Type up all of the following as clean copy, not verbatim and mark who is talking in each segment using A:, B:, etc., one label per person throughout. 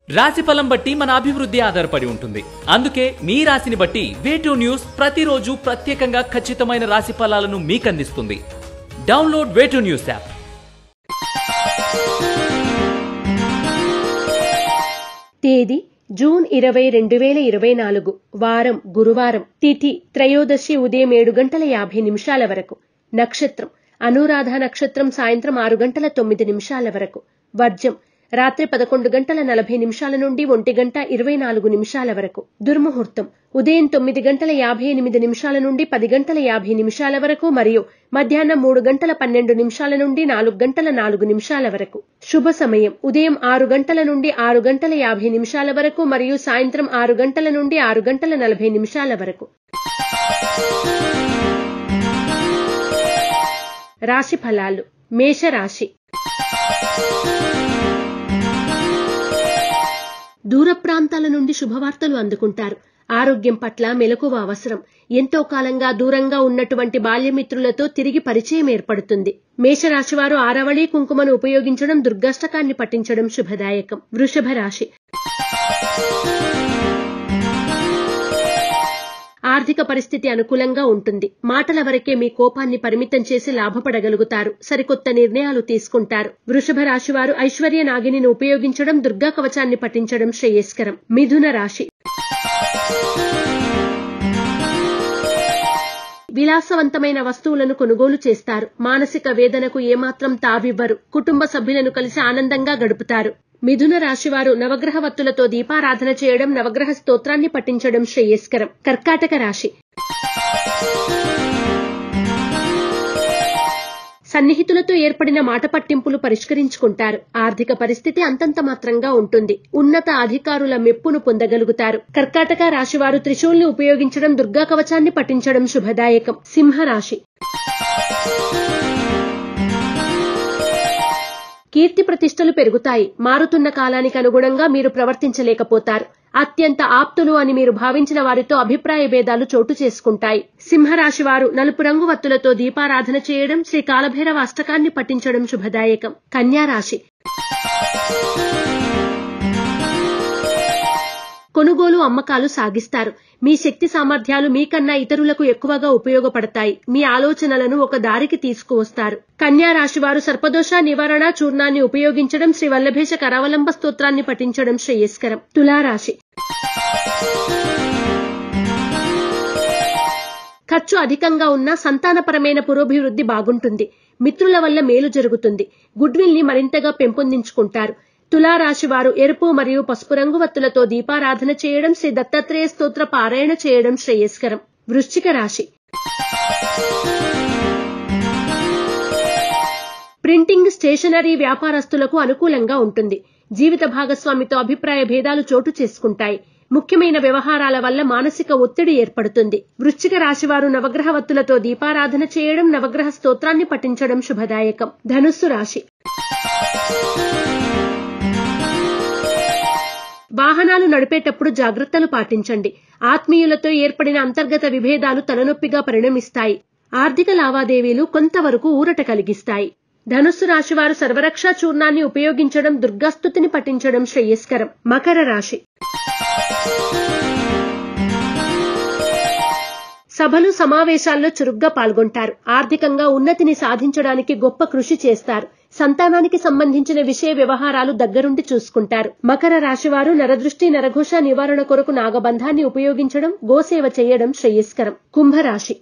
A: రాశిఫలం బట్టి మన అభివృద్ధి ఆధారపడి ఉంటుంది. అందుకే మీ రాశిని బట్టి వే2 న్యూస్ ప్రతిరోజు ప్రత్యేకంగా ఖచ్చితమైన రాశి ఫలాలను మీకు అందిస్తుంది. Download Way two News app.
B: తేదీ జూన్ 20, 2024. వారం గురువారం. తిథి త్రయోదశి ఉదయం 7:50 వరకు. నక్షత్రం అనురాధ నక్షత్రం సాయంత్రం 6:09 వరకు. వర్జం రాత్రి 11:40 నుండి 1:24 వరకు. దుర్ముహూర్తం ఉదయం 9:58 నుండి 10:50 వరకు మరియు మధ్యాహ్నం 3:12 నుండి 4:04 వరకు. శుభ సమయం ఉదయం 6 గంటల నుండి 6:50 వరకు మరియు సాయంత్రం 6 గంటల నుండి 6:40 వరకు. రాశి ఫలాలు. మేషరాశి. దూర ప్రాంతాల నుండి శుభవార్తలు అందుకుంటారు. ఆరోగ్యం పట్ల మెలకువ అవసరం. ఎంతో కాలంగా దూరంగా ఉన్నటువంటి బాల్యమిత్రులతో తిరిగి పరిచయం ఏర్పడుతుంది. మేషరాశివారు ఆరవళి కుంకుమను ఉపయోగించడం, దుర్గాష్టకాన్ని పఠించడం శుభదాయకం. వృషభ రాశి. ఆర్థిక పరిస్థితి అనుకూలంగా ఉంటుంది. మాటల వరకే మీ కోపాన్ని పరిమితం చేసి లాభపడగలుగుతారు. సరికొత్త నిర్ణయాలు తీసుకుంటారు. వృషభ రాశి వారు ఐశ్వర్య నాగిని ఉపయోగించడం, దుర్గా కవచాన్ని పఠించడం శ్రేయస్కరం. మిథున రాశి. విలాసవంతమైన వస్తువులను కొనుగోలు చేస్తారు. మానసిక వేదనకు ఏమాత్రం తావివ్వరు. కుటుంబ సభ్యులను కలిసి ఆనందంగా గడుపుతారు. మిథున రాశివారు నవగ్రహ వత్తులతో దీపారాధన చేయడం, నవగ్రహ స్తోత్రాన్ని పఠించడం శ్రేయస్కరం. కర్కాటక రాశి. సన్నిహితులతో ఏర్పడిన మాట పట్టింపులు పరిష్కరించుకుంటారు. ఆర్థిక పరిస్థితి అంతంత మాత్రంగా ఉంటుంది. ఉన్నత అధికారుల మెప్పును పొందగలుగుతారు. కర్కాటక రాశివారు త్రిశూల్ని ఉపయోగించడం, దుర్గా కవచాన్ని పఠించడం శుభదాయకం. సింహరాశి. కీర్తి ప్రతిష్టలు పెరుగుతాయి. మారుతున్న కాలానికి అనుగుణంగా మీరు ప్రవర్తించలేకపోతారు. అత్యంత ఆప్తులు అని మీరు భావించిన వారితో అభిప్రాయ భేదాలు చోటు చేసుకుంటాయి. సింహరాశి వారు నలుపు రంగు వత్తులతో దీపారాధన చేయడం, శ్రీ కాలభైరవ అష్టకాన్ని పఠించడం శుభదాయకం. కన్యారాశి. కొనుగోలు అమ్మకాలు సాగిస్తారు. మీ శక్తి సామర్థ్యాలు మీకన్నా ఇతరులకు ఎక్కువగా ఉపయోగపడతాయి. మీ ఆలోచనలను ఒక దారికి తీసుకువస్తారు. కన్యా రాశి వారు సర్పదోష నివారణ చూర్ణాన్ని ఉపయోగించడం, శ్రీ వల్లభేష కరావలంబ స్తోత్రాన్ని పఠించడం శ్రేయస్కరం. తులారాశి. ఖర్చు అధికంగా ఉన్నా సంతానపరమైన పురోభివృద్ధి బాగుంటుంది. మిత్రుల వల్ల మేలు జరుగుతుంది. గుడ్విల్ ని మరింతగా పెంపొందించుకుంటారు. తులారాశి వారు ఎరుపు మరియు పసుపు రంగు వత్తులతో దీపారాధన చేయడం, శ్రీ దత్తాత్రేయ స్తోత్ర పారాయణ చేయడం శ్రేయస్కరం. వృశ్చిక రాశి. ప్రింటింగ్, స్టేషనరీ వ్యాపారస్తులకు అనుకూలంగా ఉంటుంది. జీవిత భాగస్వామితో అభిప్రాయ భేదాలు చోటు చేసుకుంటాయి. ముఖ్యమైన వ్యవహారాల వల్ల మానసిక ఒత్తిడి ఏర్పడుతుంది. వృశ్చిక రాశి వారు నవగ్రహ వత్తులతో దీపారాధన చేయడం, నవగ్రహ స్తోత్రాన్ని పఠించడం శుభదాయకం. ధనుస్సు రాశి. వాహనాలు నడిపేటప్పుడు జాగ్రత్తలు పాటించండి. ఆత్మీయులతో ఏర్పడిన అంతర్గత విభేదాలు తలనొప్పిగా పరిణమిస్తాయి. ఆర్థిక లావాదేవీలు కొంతవరకు ఊరట కలిగిస్తాయి. ధనుస్సు రాశివారు సర్వరక్షా చూర్ణాన్ని ఉపయోగించడం, దుర్గాస్తుతిని పఠించడం శ్రేయస్కరం. మకర రాశి. సభలు, సమావేశాల్లో చురుగ్గా పాల్గొంటారు. ఆర్థికంగా ఉన్నతిని సాధించడానికి గొప్ప కృషి చేస్తారు. సంతానానికి సంబంధించిన విషయ వ్యవహారాలు దగ్గరుండి చూసుకుంటారు. మకర రాశివారు నరదృష్టి, నరఘోష నివారణ కొరకు నాగబంధాన్ని ఉపయోగించడం, గోసేవ చేయడం శ్రేయస్కరం. కుంభరాశి.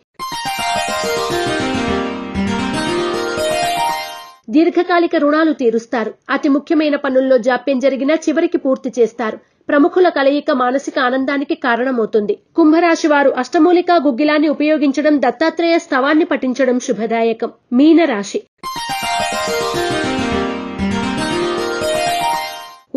B: దీర్ఘకాలిక రుణాలు తీరుస్తారు. అతి ముఖ్యమైన పనుల్లో జాప్యం జరిగినా చివరికి పూర్తి చేస్తారు. ప్రముఖుల కలయిక మానసిక ఆనందానికి కారణమవుతుంది. కుంభరాశి వారు అష్టమూలికా గుగ్గిలాన్ని ఉపయోగించడం, దత్తాత్రేయ స్తవాన్ని పఠించడం శుభదాయకం. మీనరాశి.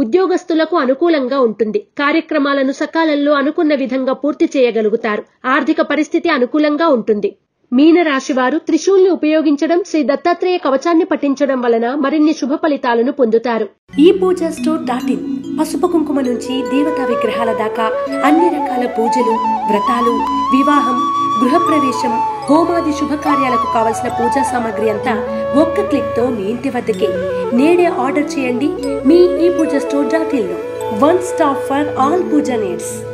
B: ఉద్యోగస్తులకు అనుకూలంగా ఉంటుంది. కార్యక్రమాలను సకాలంలో అనుకున్న విధంగా పూర్తి చేయగలుగుతారు. ఆర్థిక పరిస్థితి అనుకూలంగా ఉంటుంది. మీనరాశి వారు త్రిశూల్ని ఉపయోగించడం, శ్రీ దత్తాత్రేయ కవచాన్ని పఠించడం వలన మరిన్ని శుభ ఫలితాలను పొందుతారు.
C: ePoojaStore.in పసుపు కుంకుమ నుంచి దేవతా విగ్రహాల దాకా అన్ని రకాల పూజలు, వ్రతాలు, వివాహం, గృహప్రవేశం, హోమాది శుభకార్యాలకు కావలసిన పూజా సామాగ్రి అంతా ఒక్క క్లిక్ తో మీ ఇంటి వద్దకే. నేడే ఆర్డర్ చేయండి మీ ePoojaStore.in లో. One stop for all puja needs.